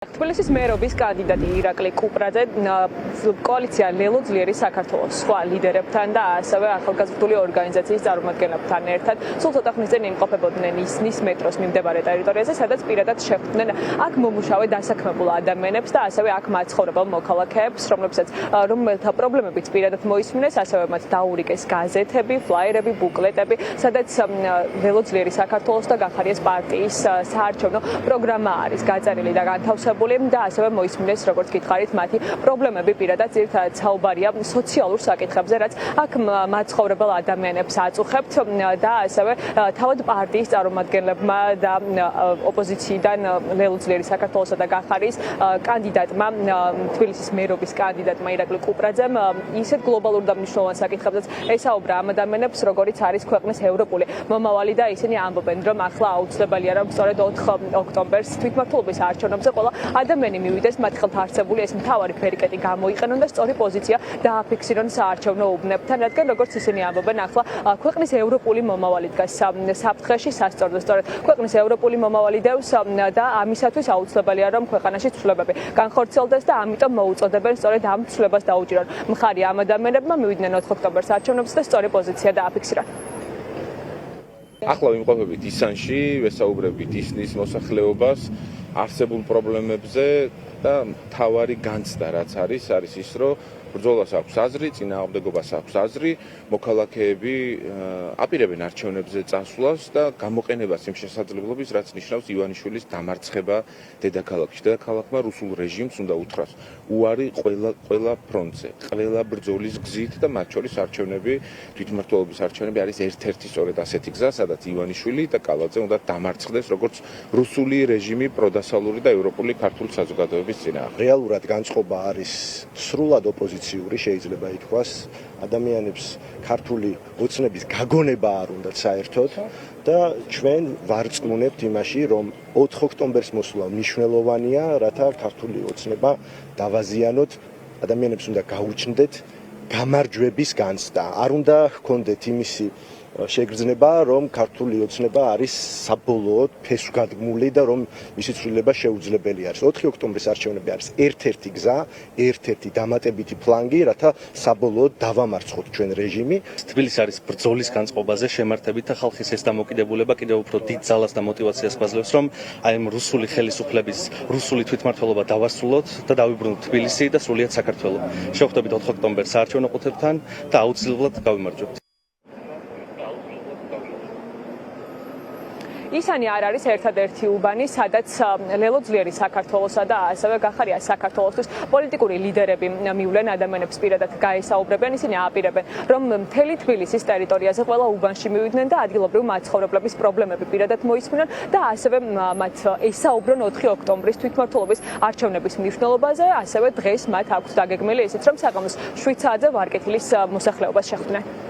თბილისის მერობის კანდიდატი ირაკლი კუპრაძე კოალიცია ლელო ძლიერი საქართველოს სხვა ლიდერებთან და ასევე ახალგაზრდული ორგანიზაციის წარმომადგენლებთან ერთად სულ ცოტა ხნის წინ იმყოფებოდნენ ისნის მეტროს მიმდებარე ტერიტორიაზე, სადაც პირადად შეხვდნენ აქ მომუშავე დასაქმებულ ადამიანებს და ასევე აქ მაცხოვრებელ მოქალაქეებს, რომელთა პრობლემებიც პირადად მოისმინეს, ასევე მათ დაურიგეს გაზეთები, ფლაიერები, ბუკლეტები, სადაც ლელო ძლიერი საქართველოს და გახარიეს პარტიის საარჩევნო პროგრამა არის გაწერილი და განთავსებული და ასევე მოისმინეს, როგორც გითხარით, მათი პრობლემები პირადად ძირითადად საუბარია სოციალურ საკითხებზე, რაც აქ მაცხოვრებელ ადამიანებს აწუხებთ და ასევე თავად პარტიის წარმომადგენლებმა და ოპოზიციიდან ლელო ძლიერი საქართველოსა და გახარიის კანდიდატმა, თბილისის მერობის კანდიდატმა ირაკლი კუპრაძემ ისეთ გლობალურ და მნიშვნელოვან საკითხებზეც ესაუბრა ამ ადამიანებს, როგორიც არის ქვეყნის ევროპული მომავალი და ისინი ამბობენ, რომ ახლა აუცილებელია, რომ სწორედ 4 ოქტომბერს თვითმმართველობის არჩევნებზე ყველა ადამიანი მივიდეს მათ ხელთ არსებული ეს მთავარი ბერიკეტი გამოიყენონ და სწორი პოზიცია დააფიქსირონ საარჩევნო უბნებთან, რადგან როგორც ისინი ამბობენ, ახლა ქვეყნის ევროპული მომავალი დგას საფრთხეში სასწორდო, სწორედ ქვეყნის ევროპული მომავალი დევს და ამისათვის აუცილებელია, რომ ქვეყანაში ცვლილებები განხორციელდეს და ამიტომ მოუწოდებენ სწორედ ამ ცვლილებას დაუჭირონ მხარი ამ ადამიანებმა, მივიდნენ 4 ოქტომბერს არჩევნებზე და სწორი პოზიცია დააფიქსირონ. ახლა ვიმყოფებით ისანში, ვესაუბრებით ისნის მოსახლეობას, არსებულ პრობლემებზე და მთავარი განცდა რაც არის ის, რომ ბრძოლას აქვს აზრი, წინააღმდეგობას აქვს აზრი, მოქალაქეები აპირებენ არჩევნებზე წასვლას და გამოყენებას იმ შესაძლებლობის, რაც ნიშნავს ივანიშვილის დამარცხება დედაქალაქში. დედაქალაქმა რუსულ რეჟიმს უნდა უთხრას უარი ყველა ფრონტზე, ყველა ბრძოლის გზით და მათ შორის არჩევნები, თვითმმართველობის არჩევნები არის ერთ-ერთი სწორედ ასეთი გზა, სადაც ივანიშვილი და კალაძე უნდა დამარცხდეს როგორც რუსული რეჟიმი პროდასალური და ევროპული ქართული საზოგადოების წინააღმდეგ. რეალურად განწყობა არის სრულად ოპოზიციური, შეიძლება ითქვას, ადამიანებს ქართული ოცნების გაგონება არ უნდათ საერთოდ და ჩვენ ვარწმუნებთ იმაში, რომ 4 ოქტომბერს მოსვლა მნიშვნელოვანია, რათა ქართული ოცნება დავაზიანოთ, ადამიანებს უნდა გაუჩნდეთ გამარჯვების განცდა. არ უნდა ჰქონდეთ იმისი შეგრძნება, რომ ქართული ოცნება არის საბოლოოდ ფესვგადგმული და რომ მისი ცვლილება შეუძლებელი არის. 4 ოქტომბრის არჩევნები არის ერთ-ერთი გზა, ერთ-ერთი დამატებითი ფლანგი, რათა საბოლოოდ დავამარცხოთ ჩვენ რეჟიმი. თბილისი არის ბრძოლის განწყობაზე შემართებით და ხალხის ეს დამოკიდებულება კიდევ უფრო დიდ ძალას და მოტივაციას გვაძლევს, რომ აი ამ რუსული ხელისუფლების რუსული თვითმმართველობა დავასრულოთ და დავიბრუნოთ თბილისი და სრულიად საქართველოს. შევხვდებით 4 ოქტომბერს საარჩევნო ყუთებთან და აუცილებლად გავიმარჯვებთ. ისანი არ არის ერთადერთი უბანი, სადაც ლელო ძლიერი საქართველოსა და ასევე გახარიას საქართველოსთვის პოლიტიკური ლიდერები მივლენ ადამიანებს პირადად გაესაუბრებენ, ისინი აპირებენ, რომ მთელი თბილისის ტერიტორიაზე ყველა უბანში მივიდნენ და ადგილობრივ მაცხოვრებლების პრობლემები პირადად მოისმინონ და ასევე მათ ესაუბრონ 4 ოქტომბრის თვითმმართველობის არჩევნების მნიშვნელობაზე, ასევე დღეს მათ აქვს დაგეგმილი ისიც, რომ საღამოს 7 საათზე ვარკეთილის მოსახლეობას შეხვდნენ.